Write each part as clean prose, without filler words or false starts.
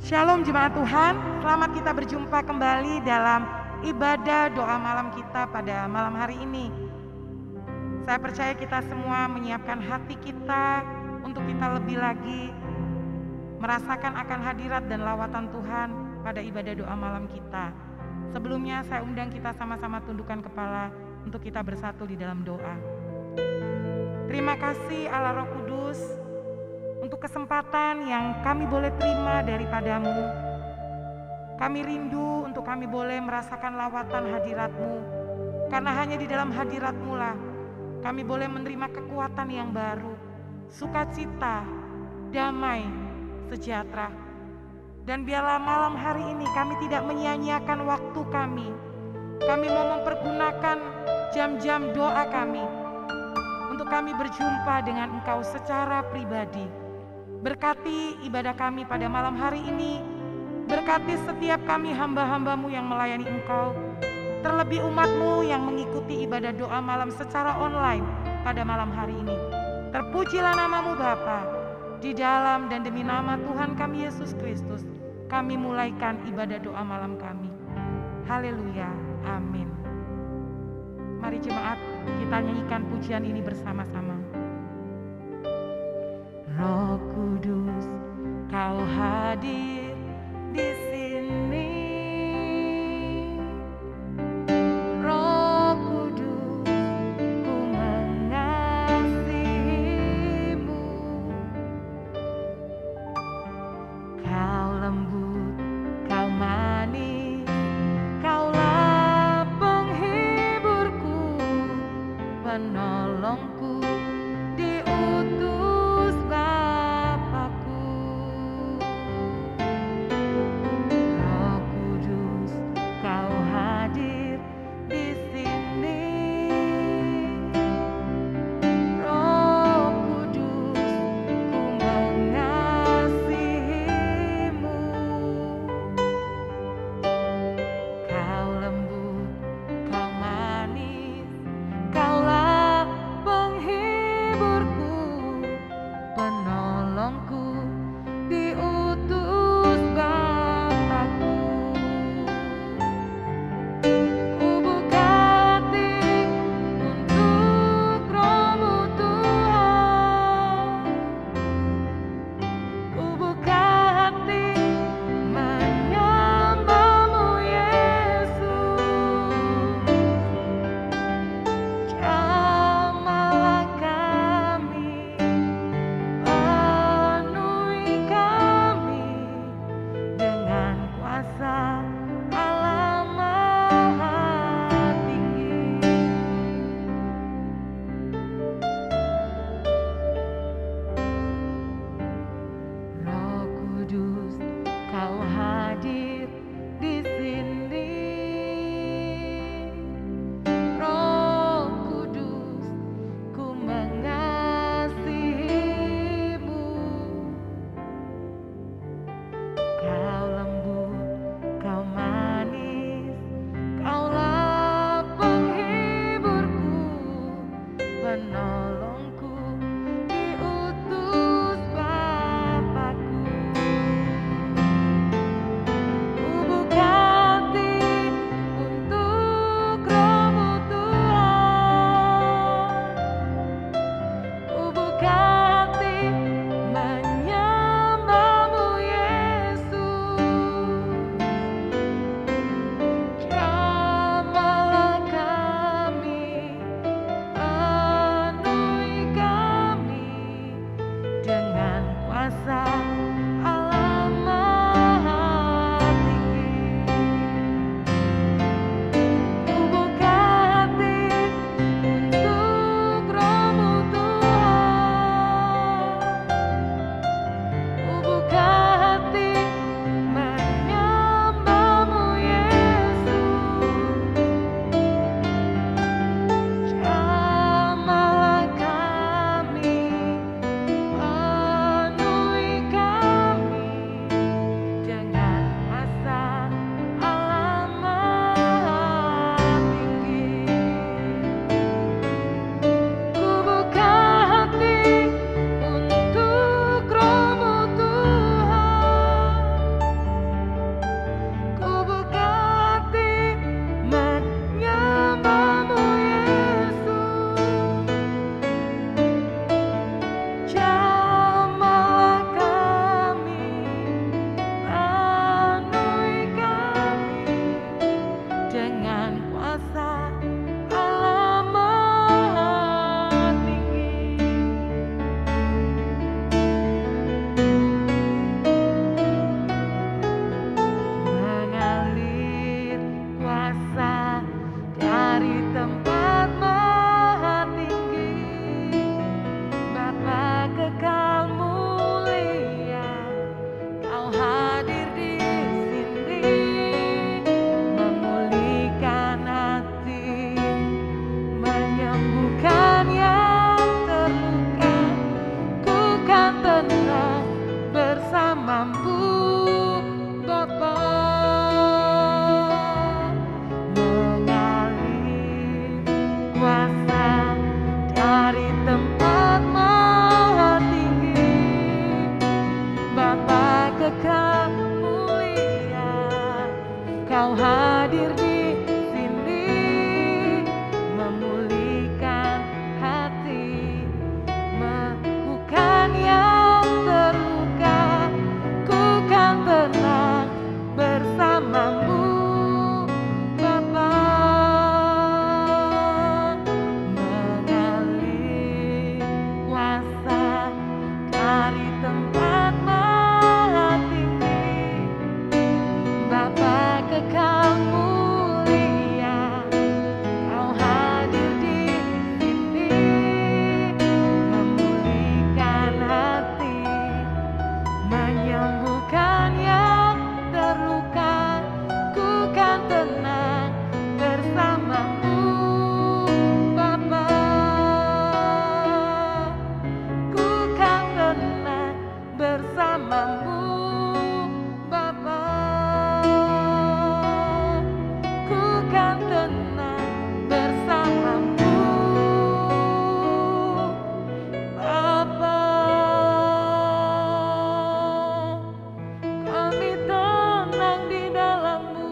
Shalom jemaat Tuhan, selamat kita berjumpa kembali dalam ibadah doa malam kita pada malam hari ini. Saya percaya kita semua menyiapkan hati kita untuk kita lebih lagi merasakan akan hadirat dan lawatan Tuhan pada ibadah doa malam kita. Sebelumnya saya undang kita sama-sama tundukkan kepala untuk kita bersatu di dalam doa. Terima kasih Allah Roh Kudus untuk kesempatan yang kami boleh terima daripadamu. Kami rindu untuk kami boleh merasakan lawatan hadirat-Mu, karena hanya di dalam hadirat-Mu lah kami boleh menerima kekuatan yang baru, sukacita, damai, sejahtera. Dan biarlah malam hari ini kami tidak menyia-nyiakan waktu kami. Kami mau mempergunakan jam-jam doa kami untuk kami berjumpa dengan Engkau secara pribadi. Berkati ibadah kami pada malam hari ini, berkati setiap kami hamba-hamba-Mu yang melayani Engkau, terlebih umat-Mu yang mengikuti ibadah doa malam secara online pada malam hari ini. Terpujilah nama-Mu Bapa, di dalam dan demi nama Tuhan kami Yesus Kristus, kami mulaikan ibadah doa malam kami. Haleluya, amin. Mari jemaat, kita nyanyikan pujian ini bersama-sama. Roh Kudus, Kau hadir di sini. Roh Kudus, ku mengasihi-Mu. Kau lembut, Kau manis, Kaulah penghiburku, penolongku, diutus Bapakku. kekal mulia, Kau hadir di sini, memulihkan hati, bukan yang terluka, ku kan tenang bersamamu Bapa. Mengalir kuasa dari tempat maha tinggi, Bapa kekal mulia, Kau hadir di sini, memulihkan hati, menyembuhkan yang terluka, ku kan tenang bersamamu Bapa. Ku kan tenang bersamamu Bapa. Ku kan tenang bersamamu Bapa. Kami tenang di dalam-Mu,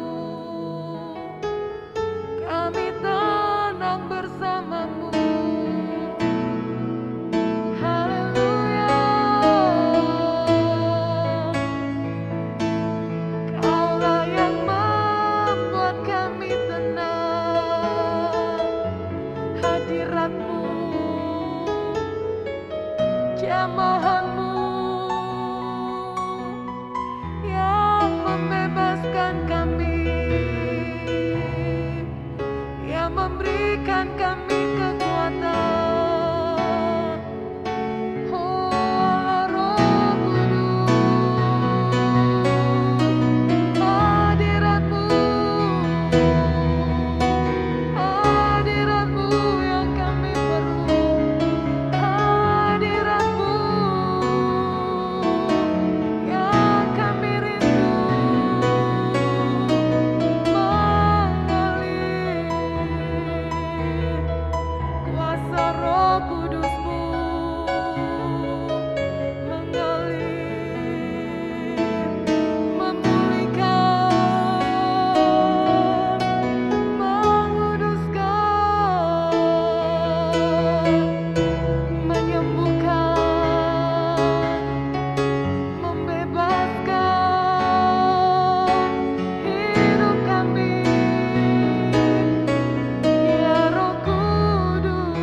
kami tenang bersama-Mu. Haleluya. Kaulah yang membuat kami tenang. Hadirat-Mu, jamahan-Mu yang membebaskan kami, yang memberikan kami kekuatan. Oh Allah Roh Kudus, hadirat-Mu, hadirat-Mu yang kami perlu, hadirat-Mu yang kami rindu. Mengalir kuasa Roh Kudus-Mu, mengalir, memulihkan, menguduskan, menyembuhkan, membebaskan hidup kami, ya Roh Kudus.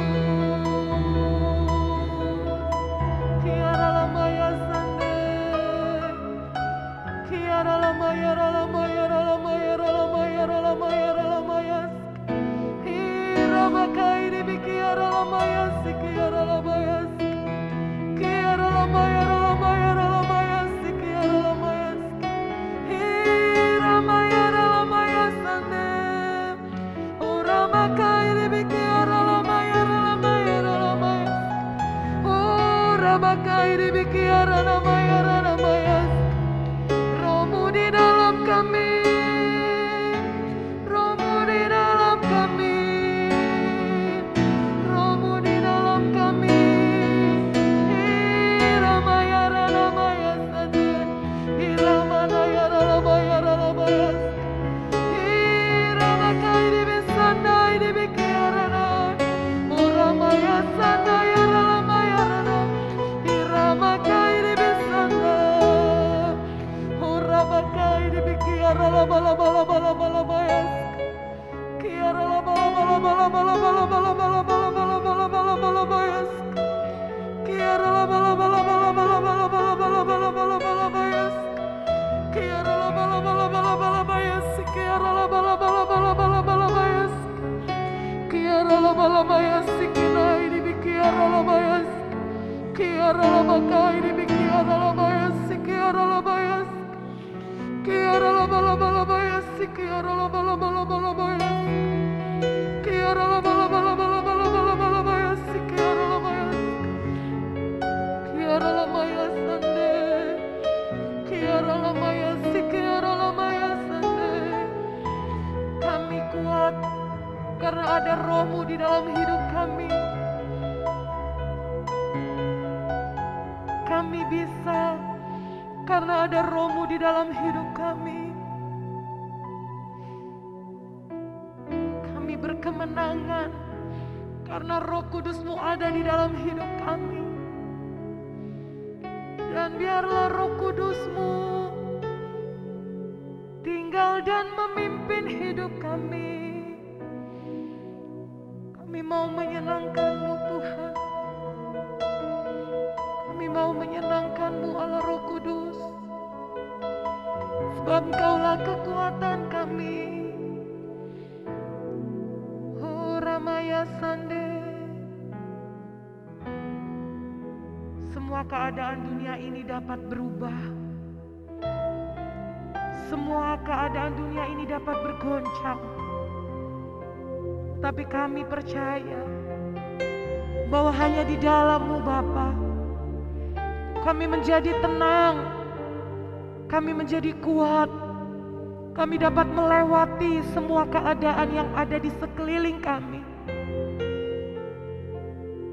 Kiara lamaya sande, kiara lamaya ralamaya ralamaya ralamaya ralamaya ralamaya, hira bakai di kiara lamaya si kiara lamaya, kiara lamaya ralamaya ralamaya si kiara lamaya, hira maya ralamaya sande, ora bakai di kiara lamaya ralamaya ralamaya, ora bakai di kiara lamaya ralamaya. Roh-Mu di dalam kami, Roh-Mu di dalam kami, Roh-Mu di dalam kami. Hiramaya ralamaya sande, hiramaya ralamaya ralamaya, hiramakai di bisandai di bikiarana, uramaya sandaya ralamaya rana, hiramakai di bisanda, urabakai di bikiara lama lama lama lama lama ya, kiara lama lama lama lama lama lama lama lama lama lama lama lama lama ya, kiara lama lama lama lama lama lama lama lama lama lama lama ya, kiara lama lama lama lama lama ya, kiara lama lama lama lama lama lama ya, kiara lama lama ya, kinai di bikiara lama ya, kiara lama kai di bikiara lama ya, kiara lama ya, kiara lama lama lama ya, kiara lama lama lama lama ya, kiara lama lama lama lama lama lama lama ya, kiara lama ya, kiara lama ya sande, kiara lama ya, kiara lama ya sande. Kami kuat karena ada Roh-Mu di dalam hidup kami. Kami bisa karena ada Roh-Mu di dalam hidup kami. Kami berkemenangan karena Roh Kudus-Mu ada di dalam hidup kami. Dan biarlah Roh Kudus-Mu tinggal dan memimpin hidup kami. Kami mau menyenangkan-Mu Tuhan. Kami mau menyenangkan-Mu Allah Roh Kudus. Sebab Engkaulah kekuatan kami. Oh Ramaya Sande. Semua keadaan dunia ini dapat berubah. Semua keadaan dunia ini dapat bergoncang. Tapi kami percaya bahwa hanya di dalam-Mu Bapa kami menjadi tenang, kami menjadi kuat, kami dapat melewati semua keadaan yang ada di sekeliling kami.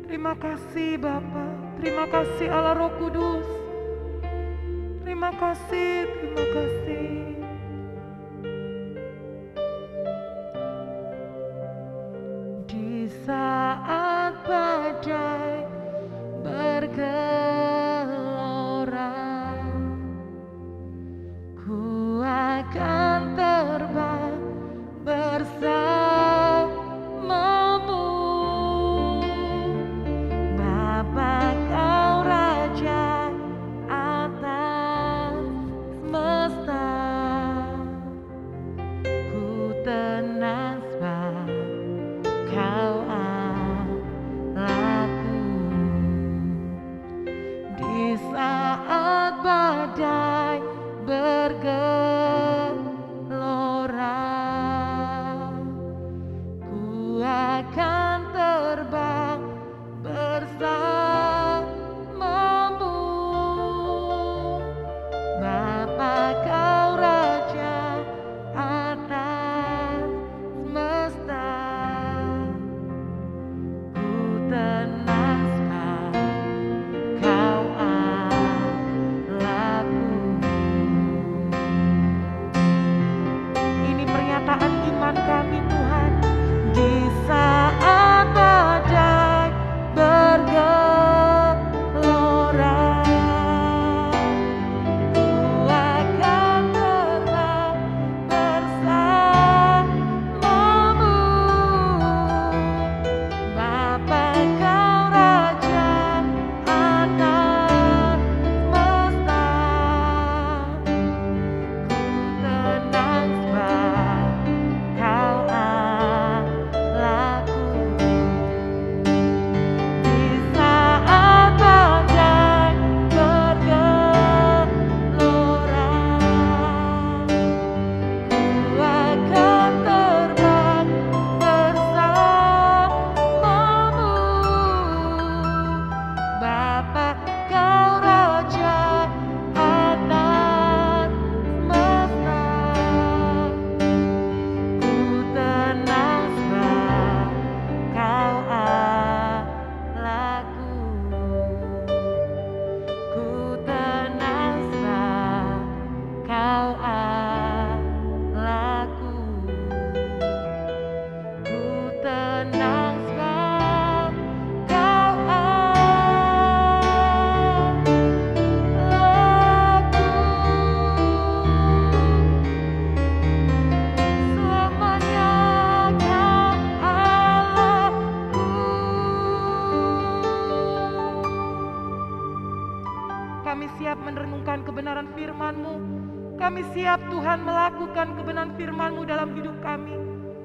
Terima kasih Bapa, terima kasih Allah Roh Kudus. Terima kasih, terima kasih. Di saat badai bergelora, ku akan terbang bersamamu. Bapa Kau Raja atas semesta, ku tenang sebab Kau Allahku. Di saat badai bergelora, ku akan terbang bersamamu. Bapa Kau Raja atas semesta, ku tenang sebab Kau Allahku. Ini pernyataan iman kami Tuhan. Di saat badai bergelora, ku akan terbang bersamamu. Bapa Kau Raja atas semesta, ku tenang sebab Kau Allahku. Di saat badai bergelora, ku akan terbang bersamamu. Bapa Kau Raja atas semesta, ku tenang sebab Kau Allahku. Ku tenang sebab Kau Allahku. Ku tenang sebab Kau Allahku. Selamanya Kau Allahku. Kami siap merenungkan kebenaran firman-Mu. Kami siap Tuhan melakukan kebenaran firman-Mu dalam hidup kami.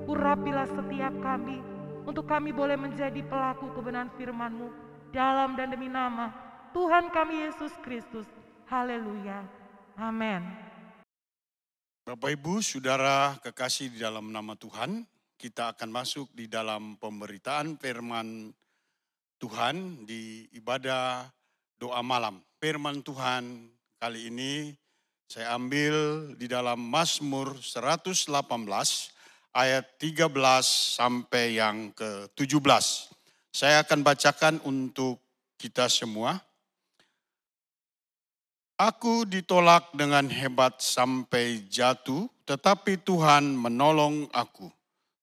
Urapilah setiap kami, untuk kami boleh menjadi pelaku kebenaran firman-Mu dalam dan demi nama Tuhan kami Yesus Kristus. Haleluya. Amin. Bapak Ibu, Saudara kekasih di dalam nama Tuhan, kita akan masuk di dalam pemberitaan firman Tuhan di ibadah doa malam. Firman Tuhan kali ini saya ambil di dalam Mazmur 118 ayat 13 sampai yang ke-17. Saya akan bacakan untuk kita semua. Aku ditolak dengan hebat sampai jatuh, tetapi Tuhan menolong aku.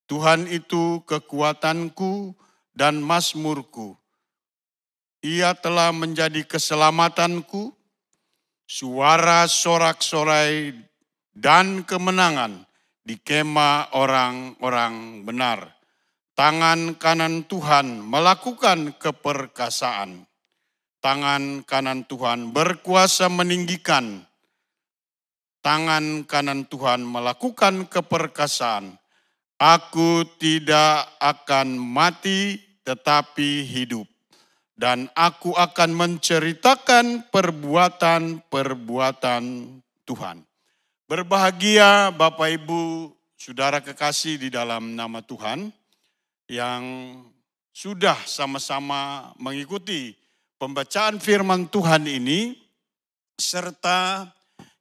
Tuhan itu kekuatanku dan mazmurku. Ia telah menjadi keselamatanku, suara sorak-sorai dan kemenangan di kemah orang-orang benar. Tangan kanan Tuhan melakukan keperkasaan. Tangan kanan Tuhan berkuasa meninggikan. Tangan kanan Tuhan melakukan keperkasaan. Aku tidak akan mati tetapi hidup. Dan aku akan menceritakan perbuatan-perbuatan Tuhan. Berbahagia Bapak Ibu, Saudara kekasih di dalam nama Tuhan yang sudah sama-sama mengikuti pembacaan firman Tuhan ini, serta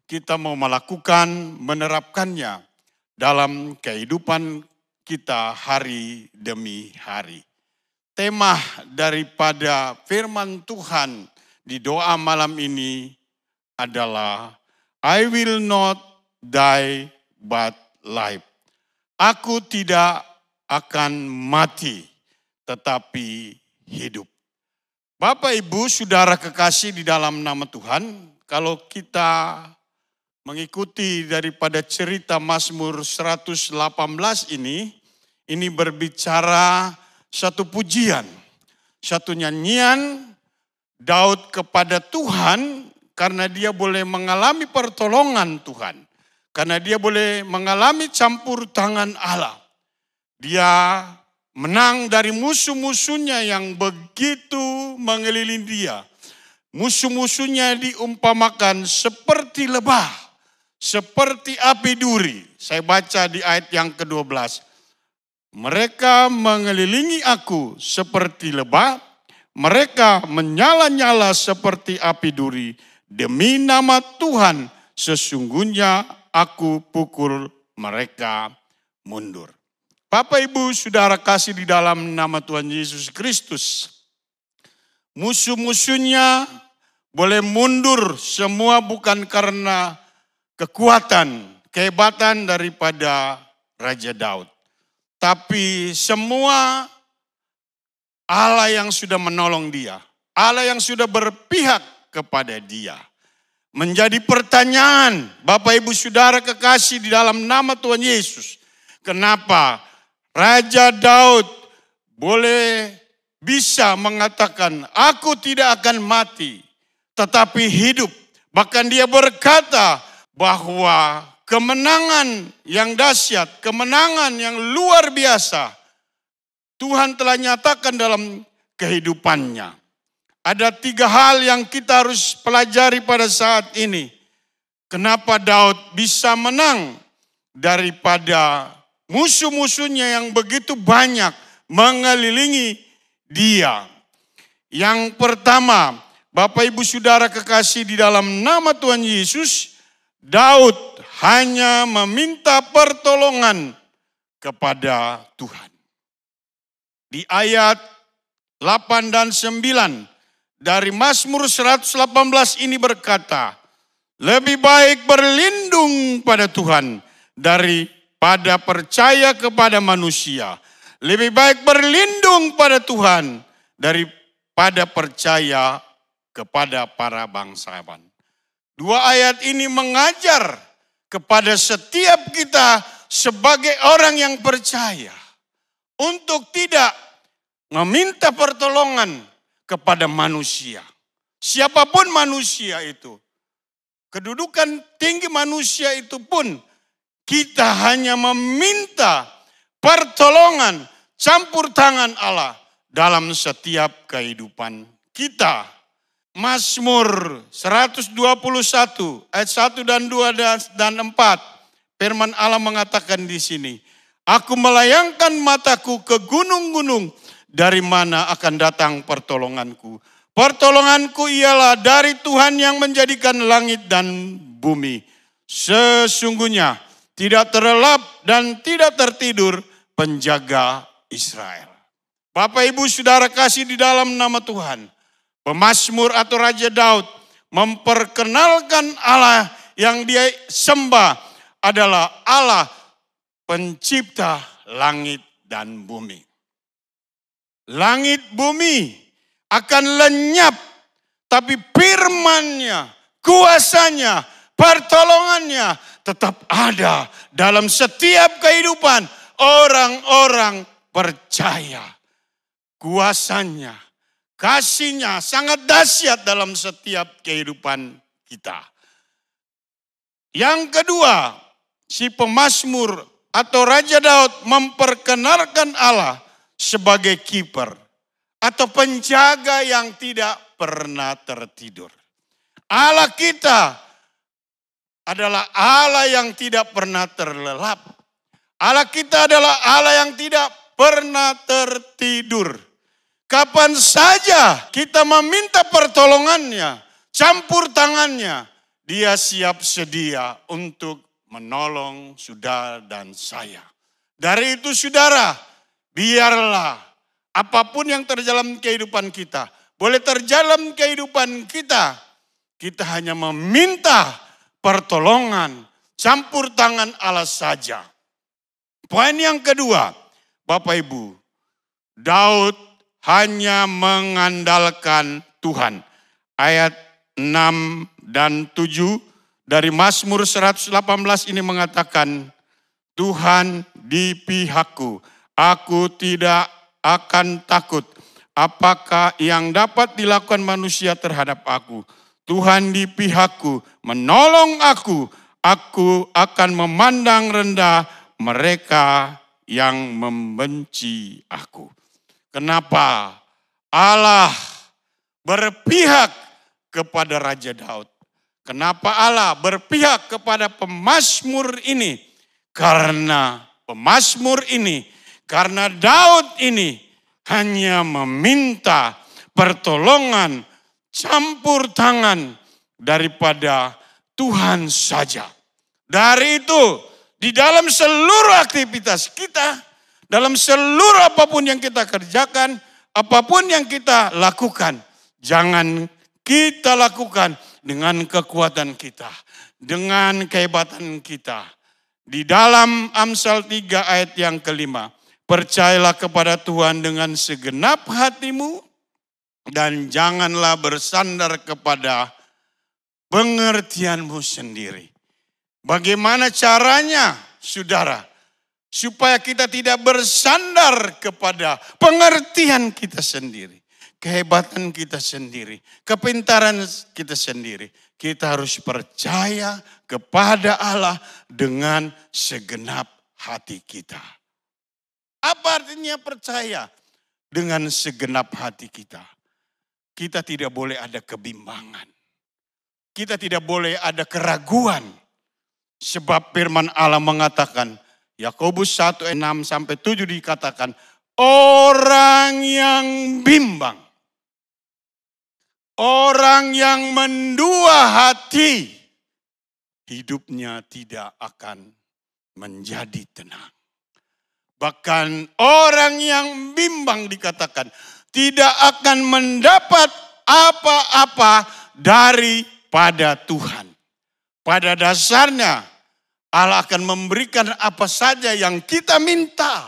kita mau melakukan, menerapkannya dalam kehidupan kita hari demi hari. Tema daripada firman Tuhan di doa malam ini adalah I will not die but live. Aku tidak akan mati tetapi hidup. Bapak Ibu Saudara kekasih di dalam nama Tuhan, kalau kita mengikuti daripada cerita Mazmur 118 ini berbicara satu pujian, satu nyanyian Daud kepada Tuhan karena dia boleh mengalami pertolongan Tuhan. Karena dia boleh mengalami campur tangan Allah. Dia menang dari musuh-musuhnya yang begitu mengelilingi dia. Musuh-musuhnya diumpamakan seperti lebah, seperti api duri. Saya baca di ayat yang ke-12. Mereka mengelilingi aku seperti lebah, mereka menyala-nyala seperti api duri. Demi nama Tuhan, sesungguhnya aku pukul mereka mundur. Bapak Ibu Saudara kasih di dalam nama Tuhan Yesus Kristus, musuh-musuhnya boleh mundur semua bukan karena kekuatan, kehebatan daripada Raja Daud. Tapi semua Allah yang sudah menolong dia, Allah yang sudah berpihak kepada dia. Menjadi pertanyaan Bapak Ibu Saudara kekasih di dalam nama Tuhan Yesus. Kenapa Raja Daud boleh bisa mengatakan aku tidak akan mati tetapi hidup. Bahkan dia berkata bahwa kemenangan yang dahsyat, kemenangan yang luar biasa Tuhan telah nyatakan dalam kehidupannya. Ada 3 hal yang kita harus pelajari pada saat ini. Kenapa Daud bisa menang daripada musuh-musuhnya yang begitu banyak mengelilingi dia. Yang pertama, Bapak Ibu Saudara kekasih di dalam nama Tuhan Yesus, Daud hanya meminta pertolongan kepada Tuhan. Di ayat 8 dan 9 dari Mazmur 118 ini berkata, lebih baik berlindung pada Tuhan daripada percaya kepada manusia. Lebih baik berlindung pada Tuhan daripada percaya kepada para bangsawan. 2 ayat ini mengajar kepada setiap kita sebagai orang yang percaya untuk tidak meminta pertolongan kepada manusia. Siapapun manusia itu. Kedudukan tinggi manusia itu pun kita hanya meminta pertolongan campur tangan Allah dalam setiap kehidupan kita. Mazmur 121 ayat 1 dan 2 dan 4. Firman Allah mengatakan di sini, aku melayangkan mataku ke gunung-gunung, dari mana akan datang pertolonganku. Pertolonganku ialah dari Tuhan yang menjadikan langit dan bumi. Sesungguhnya tidak terlelap dan tidak tertidur penjaga Israel. Bapak Ibu Saudara kasih di dalam nama Tuhan. Pemazmur atau Raja Daud memperkenalkan Allah yang dia sembah adalah Allah pencipta langit dan bumi. Langit bumi akan lenyap, tapi firman-Nya, kuasanya, pertolongannya tetap ada dalam setiap kehidupan orang-orang percaya. Kuasanya, kasih-Nya sangat dahsyat dalam setiap kehidupan kita. Yang kedua, si pemazmur atau Raja Daud memperkenalkan Allah sebagai kiper atau penjaga yang tidak pernah tertidur. Allah kita adalah Allah yang tidak pernah terlelap. Allah kita adalah Allah yang tidak pernah tertidur. Kapan saja kita meminta pertolongannya, campur tangannya, dia siap sedia untuk menolong saudara dan saya. Dari itu saudara, biarlah apapun yang terjadi dalam kehidupan kita, boleh terjadi dalam kehidupan kita, kita hanya meminta pertolongan, campur tangan Allah saja. Poin yang kedua, Bapak Ibu, Daud hanya mengandalkan Tuhan. Ayat 6 dan 7 dari Mazmur 118 ini mengatakan, Tuhan di pihakku, aku tidak akan takut. Apakah yang dapat dilakukan manusia terhadap aku? Tuhan di pihakku, menolong aku akan memandang rendah mereka yang membenci aku. Kenapa Allah berpihak kepada Raja Daud? Kenapa Allah berpihak kepada pemazmur ini? Karena pemazmur ini, karena Daud ini hanya meminta pertolongan, campur tangan daripada Tuhan saja. Dari itu, di dalam seluruh aktivitas kita, dalam seluruh apapun yang kita kerjakan, apapun yang kita lakukan, jangan kita lakukan dengan kekuatan kita, dengan kehebatan kita. Di dalam Amsal 3 ayat yang kelima, percayalah kepada Tuhan dengan segenap hatimu dan janganlah bersandar kepada pengertianmu sendiri. Bagaimana caranya, saudara? Supaya kita tidak bersandar kepada pengertian kita sendiri, kehebatan kita sendiri, kepintaran kita sendiri. Kita harus percaya kepada Allah dengan segenap hati kita. Apa artinya percaya? Dengan segenap hati kita. Kita tidak boleh ada kebimbangan. Kita tidak boleh ada keraguan. Sebab firman Allah mengatakan, Yakobus 1:6-7 dikatakan, orang yang bimbang, orang yang mendua hati, hidupnya tidak akan menjadi tenang. Bahkan orang yang bimbang dikatakan tidak akan mendapat apa-apa daripada Tuhan. Pada dasarnya Allah akan memberikan apa saja yang kita minta,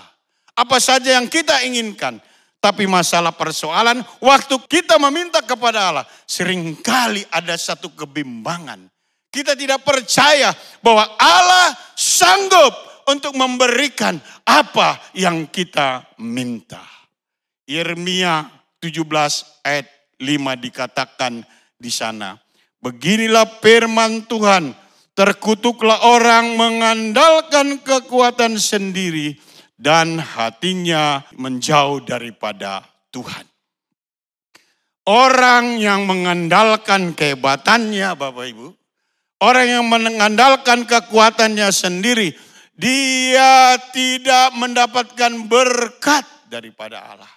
apa saja yang kita inginkan. Tapi masalah persoalan, waktu kita meminta kepada Allah, seringkali ada satu kebimbangan. Kita tidak percaya bahwa Allah sanggup untuk memberikan apa yang kita minta. Yeremia 17 ayat 5 dikatakan di sana. Beginilah firman Tuhan, terkutuklah orang mengandalkan kekuatan sendiri dan hatinya menjauh daripada Tuhan. Orang yang mengandalkan kehebatannya, Bapak Ibu, orang yang mengandalkan kekuatannya sendiri, dia tidak mendapatkan berkat daripada Allah.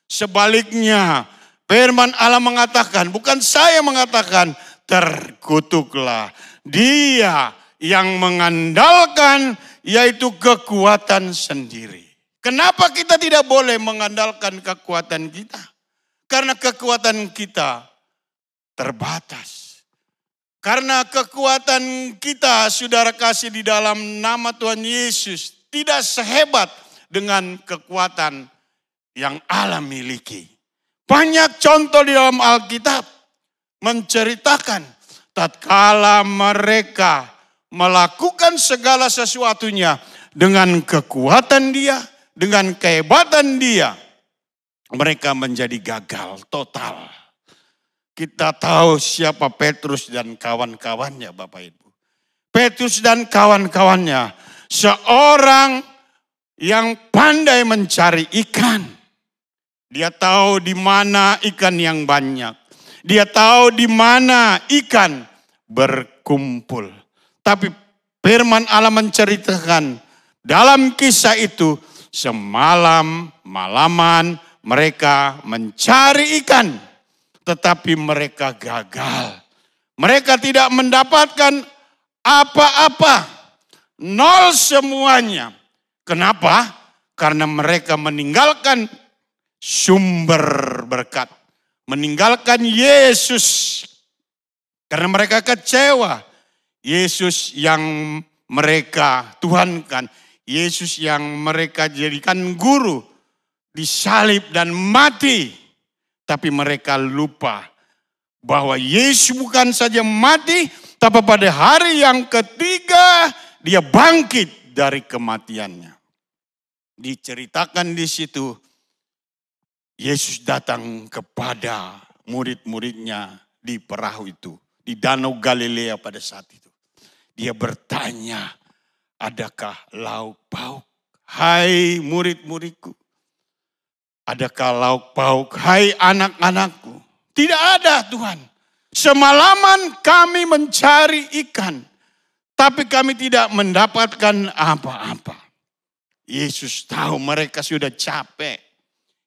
Sebaliknya, firman Allah mengatakan, bukan saya mengatakan, terkutuklah dia yang mengandalkan yaitu kekuatan sendiri. Kenapa kita tidak boleh mengandalkan kekuatan kita? Karena kekuatan kita terbatas. Karena kekuatan kita, saudara kasih, di dalam nama Tuhan Yesus tidak sehebat dengan kekuatan yang Allah miliki. Banyak contoh di dalam Alkitab menceritakan tatkala mereka melakukan segala sesuatunya dengan kekuatan dia, dengan kehebatan dia, mereka menjadi gagal total. Kita tahu siapa Petrus dan kawan-kawannya, Bapak Ibu. Petrus dan kawan-kawannya seorang yang pandai mencari ikan. Dia tahu di mana ikan yang banyak. Dia tahu di mana ikan berkumpul. Tapi firman Allah menceritakan dalam kisah itu, semalam-malaman mereka mencari ikan. Tetapi mereka gagal. Mereka tidak mendapatkan apa-apa. Nol semuanya. Kenapa? Karena mereka meninggalkan sumber berkat. Meninggalkan Yesus. Karena mereka kecewa. Yesus yang mereka tuhankan. Yesus yang mereka jadikan guru. Disalib dan mati. Tapi mereka lupa bahwa Yesus bukan saja mati, tapi pada hari yang ketiga dia bangkit dari kematiannya. Diceritakan di situ, Yesus datang kepada murid-muridnya di perahu itu, di Danau Galilea pada saat itu. Dia bertanya, adakah lauk pauk? Hai murid-muridku. Adakah lauk pauk? Hai anak-anakku. Tidak ada, Tuhan. Semalaman kami mencari ikan. Tapi kami tidak mendapatkan apa-apa. Yesus tahu mereka sudah capek.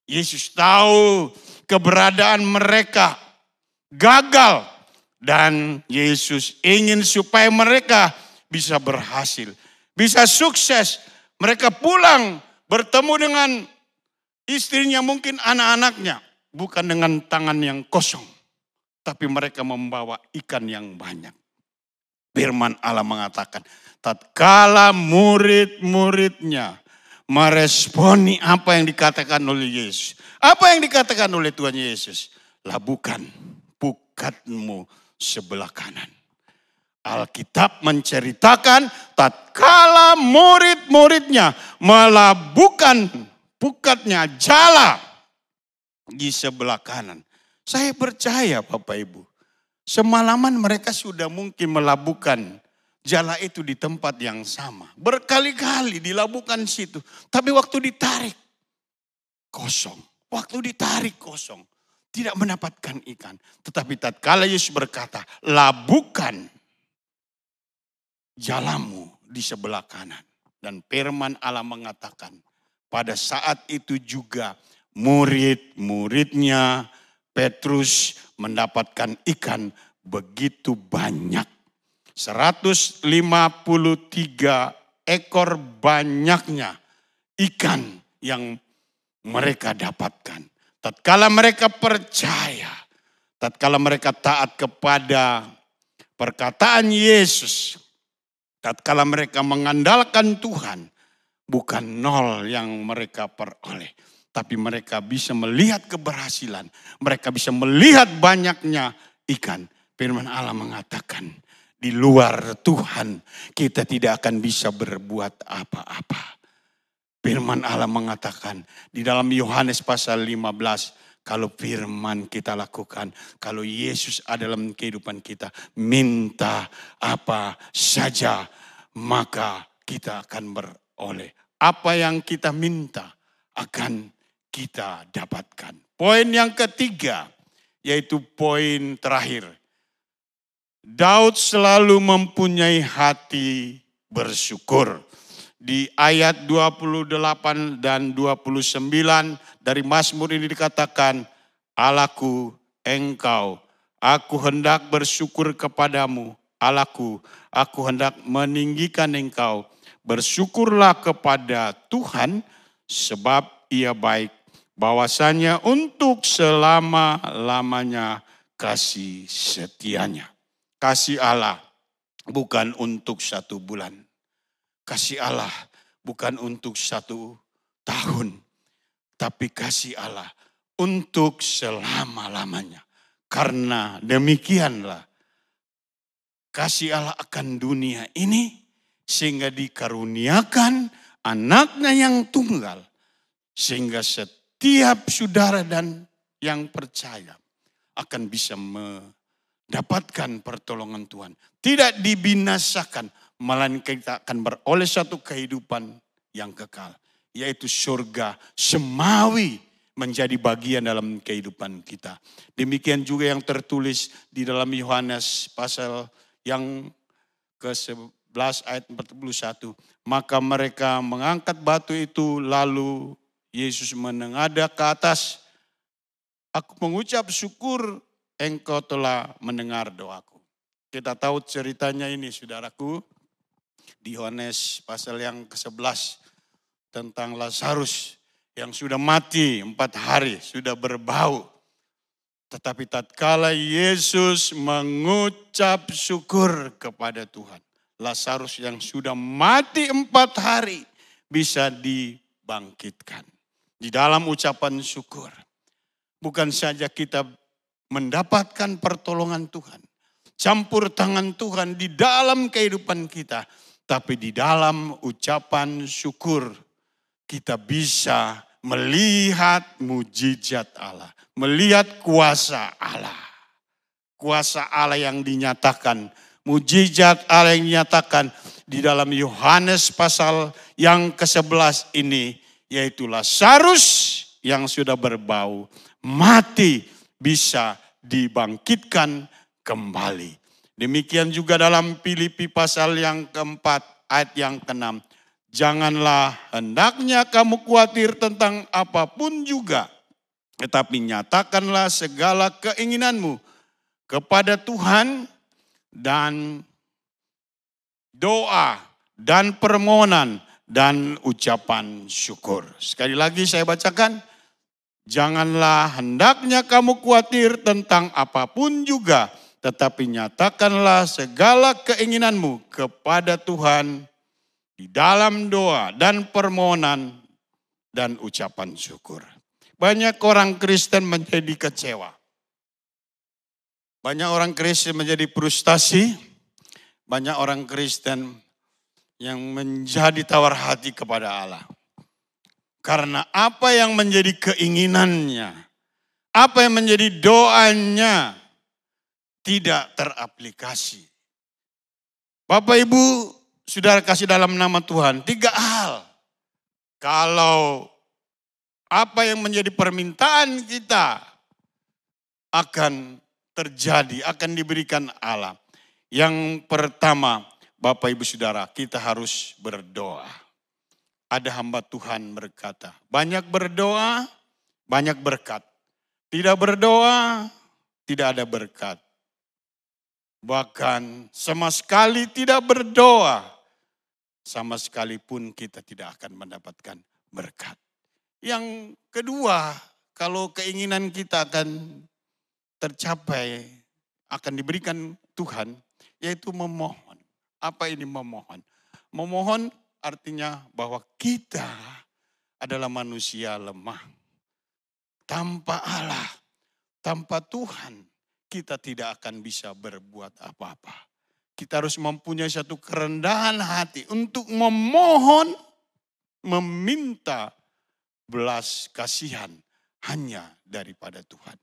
Yesus tahu keberadaan mereka gagal. Dan Yesus ingin supaya mereka bisa berhasil. Bisa sukses. Mereka pulang bertemu dengan istrinya, mungkin anak-anaknya, bukan dengan tangan yang kosong. Tapi mereka membawa ikan yang banyak. Firman Allah mengatakan, tatkala murid-muridnya meresponi apa yang dikatakan oleh Yesus. Apa yang dikatakan oleh Tuhan Yesus? Labuhkan pukatmu sebelah kanan. Alkitab menceritakan tatkala murid-muridnya melabuhkan pukatnya jala di sebelah kanan. Saya percaya Bapak Ibu, semalaman mereka sudah mungkin melabuhkan jala itu di tempat yang sama. Berkali-kali dilabuhkan situ. Tapi waktu ditarik, kosong. Waktu ditarik kosong. Tidak mendapatkan ikan. Tetapi tatkala Yesus berkata, labuhkan jalamu di sebelah kanan. Dan firman Allah mengatakan, pada saat itu juga murid-muridnya Petrus mendapatkan ikan begitu banyak. 153 ekor banyaknya ikan yang mereka dapatkan. Tatkala mereka percaya, tatkala mereka taat kepada perkataan Yesus, tatkala mereka mengandalkan Tuhan, bukan nol yang mereka peroleh. Tapi mereka bisa melihat keberhasilan. Mereka bisa melihat banyaknya ikan. Firman Allah mengatakan, di luar Tuhan kita tidak akan bisa berbuat apa-apa. Firman Allah mengatakan di dalam Yohanes pasal 15. Kalau firman kita lakukan. Kalau Yesus ada dalam kehidupan kita. Minta apa saja. Maka kita akan beroleh. Apa yang kita minta akan kita dapatkan. Poin yang ketiga, yaitu poin terakhir. Daud selalu mempunyai hati bersyukur. Di ayat 28 dan 29 dari Mazmur ini dikatakan, Allahku, Engkau, aku hendak bersyukur kepadamu. Allahku, aku hendak meninggikan Engkau. Bersyukurlah kepada Tuhan sebab Ia baik. Bahwasanya untuk selama-lamanya kasih setianya. Kasih Allah bukan untuk 1 bulan. Kasih Allah bukan untuk 1 tahun. Tapi kasih Allah untuk selama-lamanya. Karena demikianlah kasih Allah akan dunia ini sehingga dikaruniakan anaknya yang tunggal. Sehingga setiap saudara dan yang percaya akan bisa mendapatkan pertolongan Tuhan. Tidak dibinasakan, melainkan kita akan beroleh satu kehidupan yang kekal. Yaitu surga semawi menjadi bagian dalam kehidupan kita. Demikian juga yang tertulis di dalam Yohanes pasal yang ke-11 ayat 41. Maka mereka mengangkat batu itu, lalu Yesus menengadah ke atas. Aku mengucap syukur, engkau telah mendengar doaku. Kita tahu ceritanya ini saudaraku. Di Yohanes pasal yang ke-11 tentang Lazarus yang sudah mati 4 hari, sudah berbau. Tetapi tatkala Yesus mengucap syukur kepada Tuhan, Lazarus yang sudah mati 4 hari bisa dibangkitkan. Di dalam ucapan syukur, bukan saja kita mendapatkan pertolongan Tuhan, campur tangan Tuhan di dalam kehidupan kita, tapi di dalam ucapan syukur kita bisa melihat mujizat Allah, melihat kuasa Allah. Kuasa Allah yang dinyatakan, mujizat Allah yang dinyatakan di dalam Yohanes pasal yang ke-11 ini, yaitu Lazarus yang sudah berbau, mati bisa dibangkitkan kembali. Demikian juga dalam Filipi pasal yang ke-4 ayat yang ke-6. Janganlah hendaknya kamu khawatir tentang apapun juga, tetapi nyatakanlah segala keinginanmu kepada Tuhan dan doa dan permohonan dan ucapan syukur. Sekali lagi saya bacakan. Janganlah hendaknya kamu khawatir tentang apapun juga, tetapi nyatakanlah segala keinginanmu kepada Tuhan di dalam doa dan permohonan dan ucapan syukur. Banyak orang Kristen menjadi kecewa. Banyak orang Kristen menjadi frustasi. Banyak orang Kristen yang menjadi tawar hati kepada Allah. Karena apa yang menjadi keinginannya, apa yang menjadi doanya tidak teraplikasi. Bapak Ibu, saudara kasih dalam nama Tuhan, 3 hal. Kalau apa yang menjadi permintaan kita akan terjadi, akan diberikan Allah. Yang pertama, Bapak Ibu Saudara, kita harus berdoa. Ada hamba Tuhan berkata, banyak berdoa, banyak berkat. Tidak berdoa, tidak ada berkat. Bahkan sama sekali tidak berdoa, sama sekalipun kita tidak akan mendapatkan berkat. Yang kedua, kalau keinginan kita akan tercapai, akan diberikan Tuhan, yaitu memohon. Apa ini memohon? Memohon artinya bahwa kita adalah manusia lemah. Tanpa Allah, tanpa Tuhan, kita tidak akan bisa berbuat apa-apa. Kita harus mempunyai satu kerendahan hati untuk memohon, meminta belas kasihan hanya daripada Tuhan.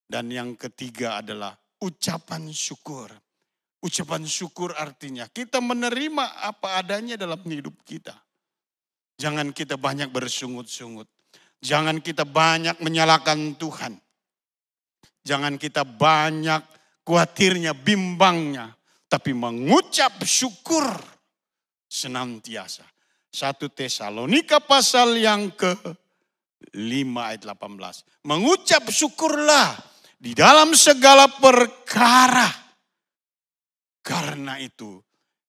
Dan yang ketiga adalah ucapan syukur. Ucapan syukur artinya kita menerima apa adanya dalam hidup kita. Jangan kita banyak bersungut-sungut. Jangan kita banyak menyalahkan Tuhan. Jangan kita banyak khawatirnya, bimbangnya. Tapi mengucap syukur senantiasa. 1 Tesalonika pasal yang ke-5 ayat 18. Mengucap syukurlah di dalam segala perkara. Karena itu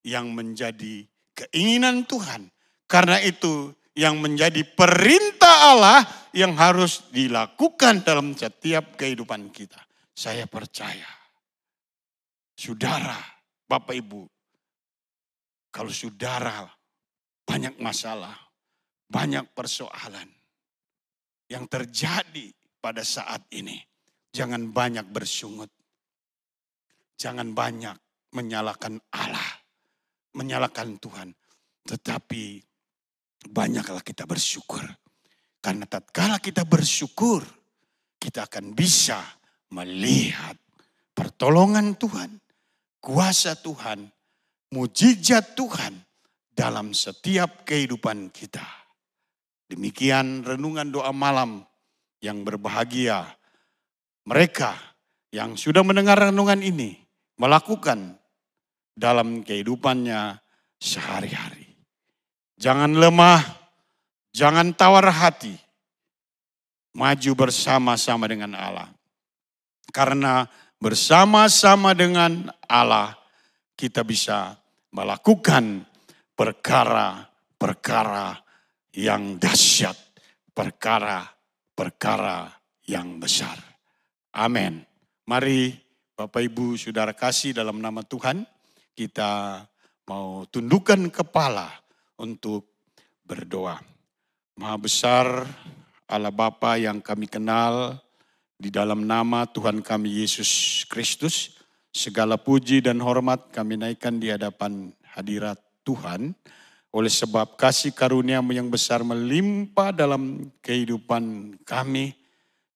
yang menjadi keinginan Tuhan. Karena itu yang menjadi perintah Allah yang harus dilakukan dalam setiap kehidupan kita. Saya percaya Saudara, Bapak Ibu, kalau saudara banyak masalah, banyak persoalan yang terjadi pada saat ini, jangan banyak bersungut. Jangan banyak menyalahkan Allah, menyalahkan Tuhan. Tetapi banyaklah kita bersyukur. Karena tatkala kita bersyukur, kita akan bisa melihat pertolongan Tuhan, kuasa Tuhan, mujizat Tuhan dalam setiap kehidupan kita. Demikian renungan doa malam yang berbahagia. Mereka yang sudah mendengar renungan ini melakukan dalam kehidupannya sehari-hari. Jangan lemah, jangan tawar hati. Maju bersama-sama dengan Allah. Karena bersama-sama dengan Allah kita bisa melakukan perkara-perkara yang dahsyat, perkara-perkara yang besar. Amin. Mari Bapak Ibu Saudara kasih dalam nama Tuhan, kita mau tundukkan kepala untuk berdoa. Maha besar Allah Bapa yang kami kenal, di dalam nama Tuhan kami Yesus Kristus, segala puji dan hormat kami naikkan di hadapan hadirat Tuhan, oleh sebab kasih karunia-Mu yang besar melimpah dalam kehidupan kami,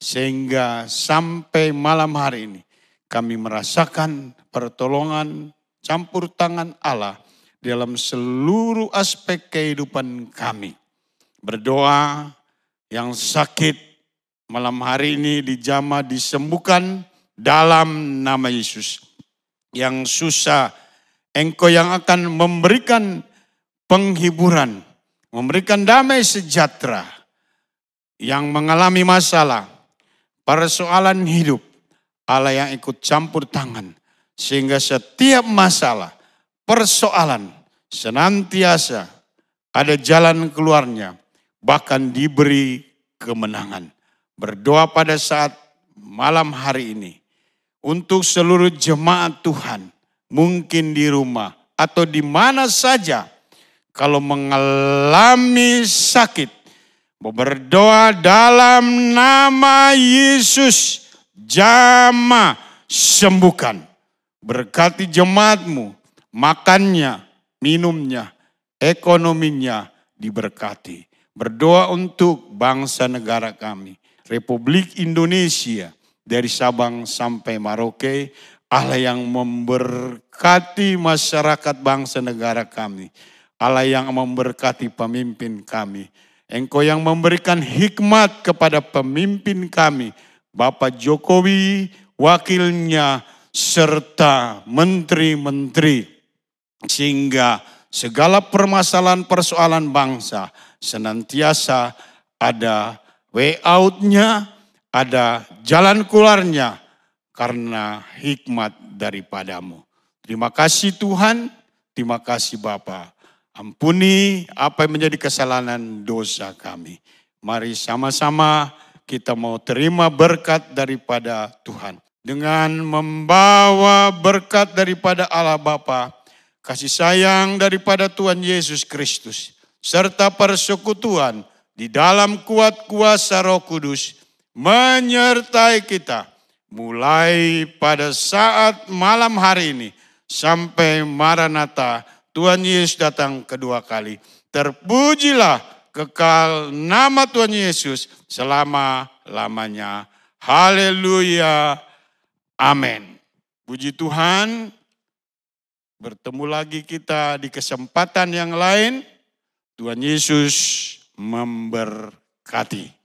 sehingga sampai malam hari ini kami merasakan pertolongan campur tangan Allah dalam seluruh aspek kehidupan kami. Berdoa yang sakit malam hari ini dijamah disembuhkan dalam nama Yesus. Yang susah, Engkau yang akan memberikan penghiburan, memberikan damai sejahtera. Yang mengalami masalah, persoalan hidup, Allah yang ikut campur tangan. Sehingga setiap masalah, persoalan senantiasa ada jalan keluarnya. Bahkan diberi kemenangan. Berdoa pada saat malam hari ini untuk seluruh jemaat Tuhan, mungkin di rumah atau di mana saja, kalau mengalami sakit, berdoa dalam nama Yesus, jamah sembuhkan. Berkati jemaat-Mu, makannya, minumnya, ekonominya diberkati. Berdoa untuk bangsa negara kami. Republik Indonesia dari Sabang sampai Merauke, Allah yang memberkati masyarakat bangsa negara kami. Allah yang memberkati pemimpin kami. Engkau yang memberikan hikmat kepada pemimpin kami. Bapak Jokowi, wakilnya, serta menteri-menteri. Sehingga segala permasalahan persoalan bangsa senantiasa ada way out-nya, ada jalan keluarnya karena hikmat daripada-Mu. Terima kasih Tuhan, terima kasih Bapa. Ampuni apa yang menjadi kesalahan dosa kami. Mari sama-sama kita mau terima berkat daripada Tuhan. Dengan membawa berkat daripada Allah Bapa, kasih sayang daripada Tuhan Yesus Kristus, serta persekutuan di dalam kuat kuasa Roh Kudus menyertai kita mulai pada saat malam hari ini sampai Maranatha Tuhan Yesus datang kedua kali. Terpujilah kekal nama Tuhan Yesus selama-lamanya. Haleluya. Amin. Puji Tuhan. Bertemu lagi kita di kesempatan yang lain. Tuhan Yesus memberkati.